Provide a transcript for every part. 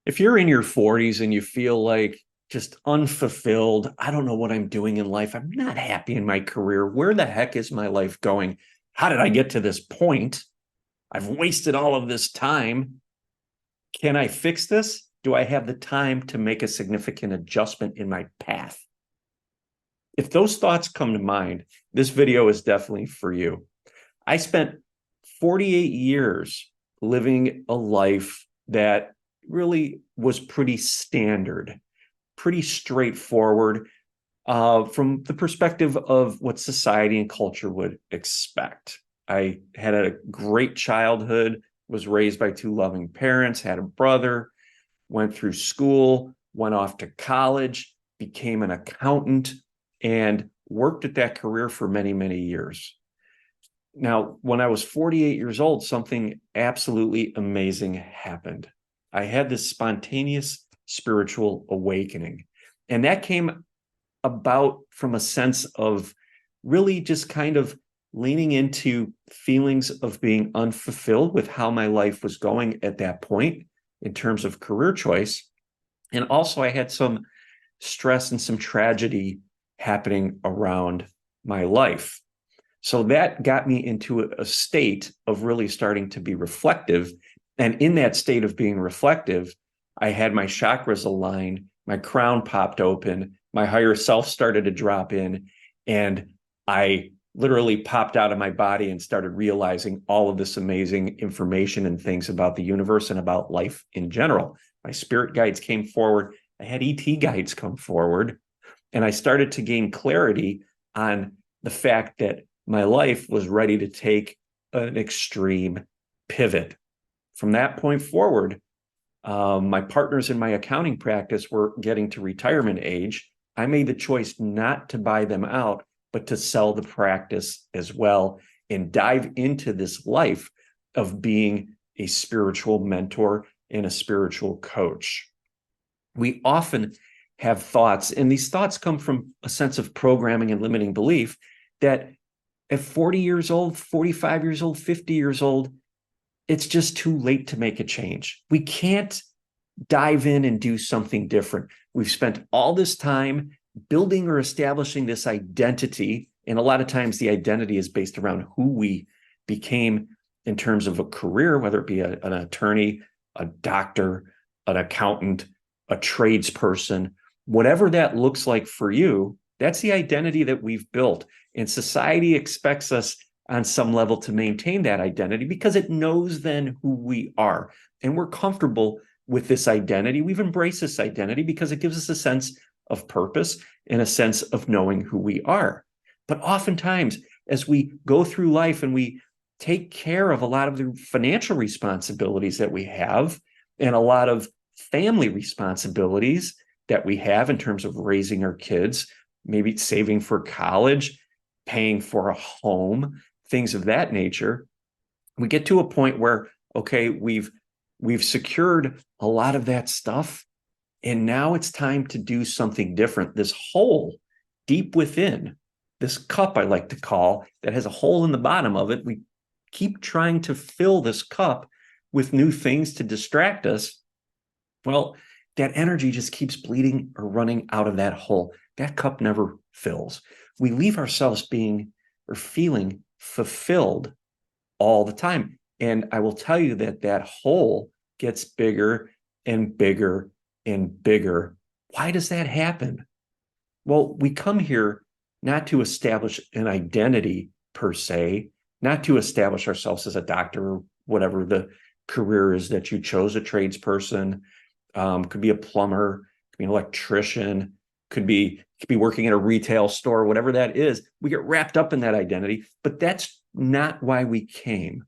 If you're in your 40s and you feel like just unfulfilled, I don't know what I'm doing in life. I'm not happy in my career. Where the heck is my life going? How did I get to this point? I've wasted all of this time. Can I fix this? Do I have the time to make a significant adjustment in my path? If those thoughts come to mind, this video is definitely for you. I spent 48 years living a life that really was pretty standard, pretty straightforward from the perspective of what society and culture would expect. I had a great childhood, was raised by two loving parents, had a brother, went through school, went off to college, became an accountant, and worked at that career for many, many years. Now, when I was 48 years old, something absolutely amazing happened. I had this spontaneous spiritual awakening. And that came about from a sense of really just kind of leaning into feelings of being unfulfilled with how my life was going at that point in terms of career choice. And also, I had some stress and some tragedy happening around my life. So that got me into a state of really starting to be reflective. And in that state of being reflective, I had my chakras aligned, my crown popped open, my higher self started to drop in, and I literally popped out of my body and started realizing all of this amazing information and things about the universe and about life in general. My spirit guides came forward. I had ET guides come forward, and I started to gain clarity on the fact that my life was ready to take an extreme pivot. From that point forward, my partners in my accounting practice were getting to retirement age. I made the choice not to buy them out, but to sell the practice as well and dive into this life of being a spiritual mentor and a spiritual coach. We often have thoughts, and these thoughts come from a sense of programming and limiting belief that at 40 years old, 45 years old, 50 years old, it's just too late to make a change. We can't dive in and do something different. We've spent all this time building or establishing this identity. And a lot of times the identity is based around who we became in terms of a career, whether it be an attorney, a doctor, an accountant, a tradesperson, whatever that looks like for you. That's the identity that we've built. And society expects us on some level to maintain that identity because it knows then who we are. And we're comfortable with this identity. We've embraced this identity because it gives us a sense of purpose and a sense of knowing who we are. But oftentimes, as we go through life and we take care of a lot of the financial responsibilities that we have and a lot of family responsibilities that we have in terms of raising our kids, maybe saving for college, paying for a home, things of that nature, we get to a point where, okay, we've secured a lot of that stuff, and now it's time to do something different. This hole deep within, this cup I like to call, that has a hole in the bottom of it, we keep trying to fill this cup with new things to distract us. Well, that energy just keeps bleeding or running out of that hole. That cup never fills. We leave ourselves being or feeling fulfilled all the time. And I will tell you that that hole gets bigger and bigger and bigger. Why does that happen? Well, we come here not to establish an identity per se, not to establish ourselves as a doctor or whatever the career is that you chose, a tradesperson, could be a plumber, could be an electrician, could be working in a retail store, whatever that is. We get wrapped up in that identity, but that's not why we came.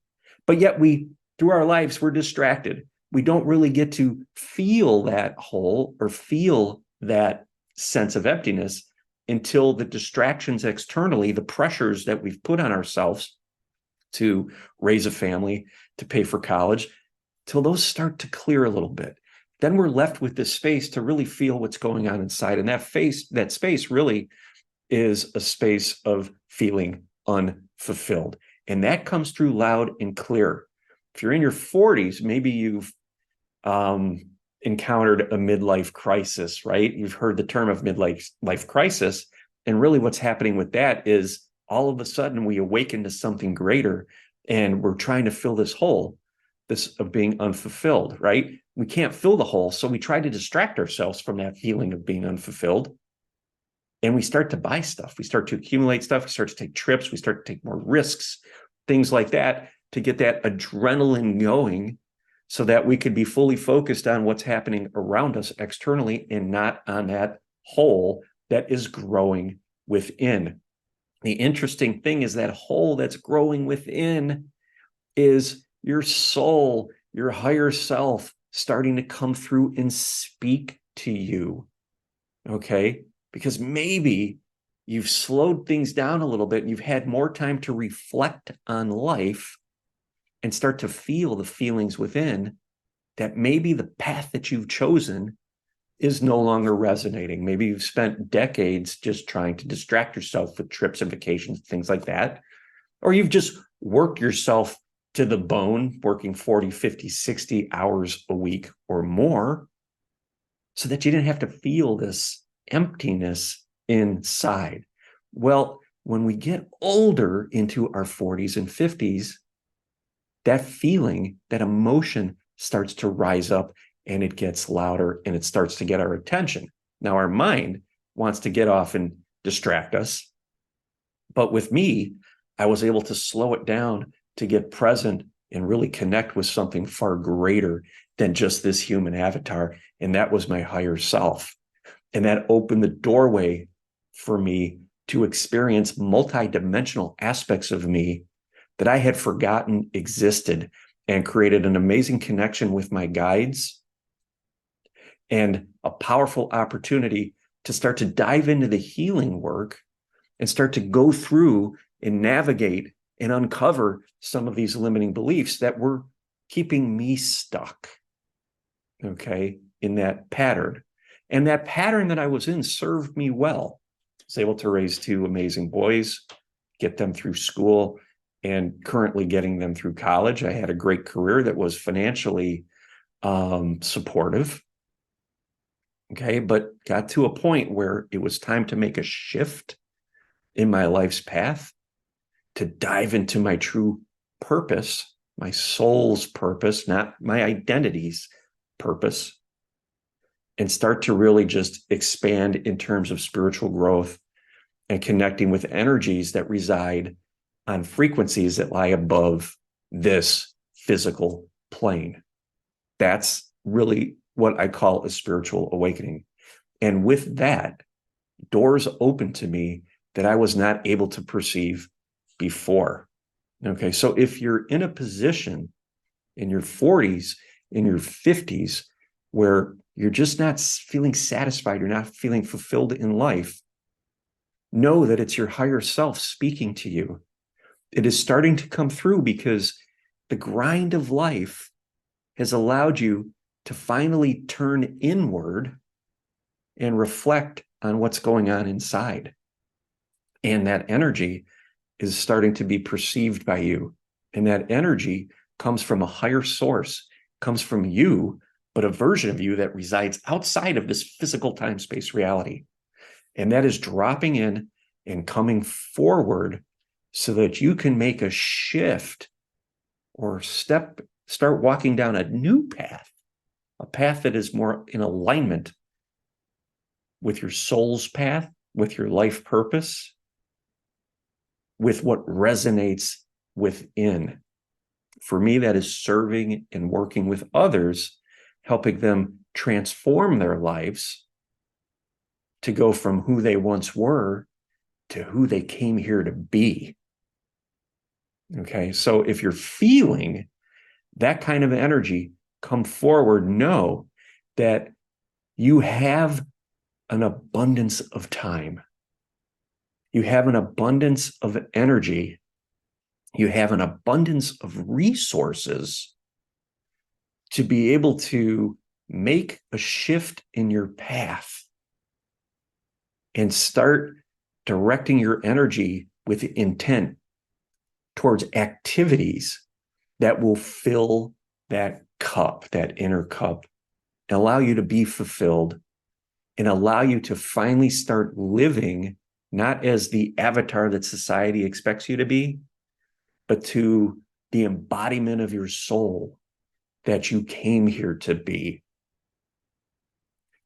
But yet through our lives, we're distracted. We don't really get to feel that hole or feel that sense of emptiness until the distractions externally, the pressures that we've put on ourselves to raise a family, to pay for college, till those start to clear a little bit. Then we're left with this space to really feel what's going on inside. And that space really is a space of feeling unfulfilled. And that comes through loud and clear. If you're in your 40s, maybe you've encountered a midlife crisis, right? You've heard the term of midlife crisis. And really what's happening with that is all of a sudden we awaken to something greater and we're trying to fill this hole, this of being unfulfilled, right? We can't fill the hole. So we try to distract ourselves from that feeling of being unfulfilled. And we start to buy stuff. We start to accumulate stuff. We start to take trips. We start to take more risks, things like that, to get that adrenaline going so that we could be fully focused on what's happening around us externally and not on that hole that is growing within. The interesting thing is that hole that's growing within is your soul, your higher self starting to come through and speak to you. Okay? Because maybe you've slowed things down a little bit and you've had more time to reflect on life and start to feel the feelings within, that maybe the path that you've chosen is no longer resonating. Maybe you've spent decades just trying to distract yourself with trips and vacations, things like that. Or you've just worked yourself to the bone, working 40, 50, 60 hours a week or more, so that you didn't have to feel this emptiness inside. Well, when we get older into our 40s and 50s, that feeling, that emotion starts to rise up and it gets louder and it starts to get our attention. Now, our mind wants to get off and distract us. But with me, I was able to slow it down to get present and really connect with something far greater than just this human avatar. And that was my higher self. And that opened the doorway for me to experience multidimensional aspects of me that I had forgotten existed, and created an amazing connection with my guides and a powerful opportunity to start to dive into the healing work and start to go through and navigate and uncover some of these limiting beliefs that were keeping me stuck, okay, in that pattern. And that pattern that I was in served me well. I was able to raise two amazing boys, get them through school, and currently getting them through college. I had a great career that was financially supportive. Okay, but got to a point where it was time to make a shift in my life's path, to dive into my true purpose, my soul's purpose, not my identity's purpose, and start to really just expand in terms of spiritual growth and connecting with energies that reside on frequencies that lie above this physical plane. That's really what I call a spiritual awakening. And with that, doors open to me that I was not able to perceive before. Okay, so if you're in a position in your 40s, in your 50s, where you're just not feeling satisfied, you're not feeling fulfilled in life, know that it's your higher self speaking to you. It is starting to come through because the grind of life has allowed you to finally turn inward and reflect on what's going on inside. And that energy is starting to be perceived by you. And that energy comes from a higher source, comes from you, but a version of you that resides outside of this physical time-space reality. And that is dropping in and coming forward so that you can make a shift or start walking down a new path, a path that is more in alignment with your soul's path, with your life purpose, with what resonates within. For me, that is serving and working with others, helping them transform their lives to go from who they once were to who they came here to be. Okay, so if you're feeling that kind of energy, come forward, know that you have an abundance of time. You have an abundance of energy. You have an abundance of resources to be able to make a shift in your path and start directing your energy with intent towards activities that will fill that cup, that inner cup, and allow you to be fulfilled and allow you to finally start living not as the avatar that society expects you to be, but to the embodiment of your soul that you came here to be.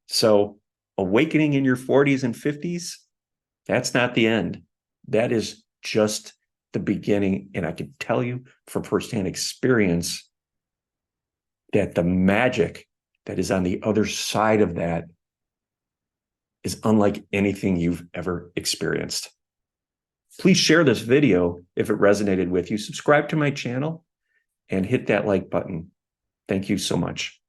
So, awakening in your 40s and 50s, that's not the end. That is just the beginning. And I can tell you from firsthand experience that the magic that is on the other side of that is unlike anything you've ever experienced. Please share this video if it resonated with you. Subscribe to my channel and hit that like button. Thank you so much.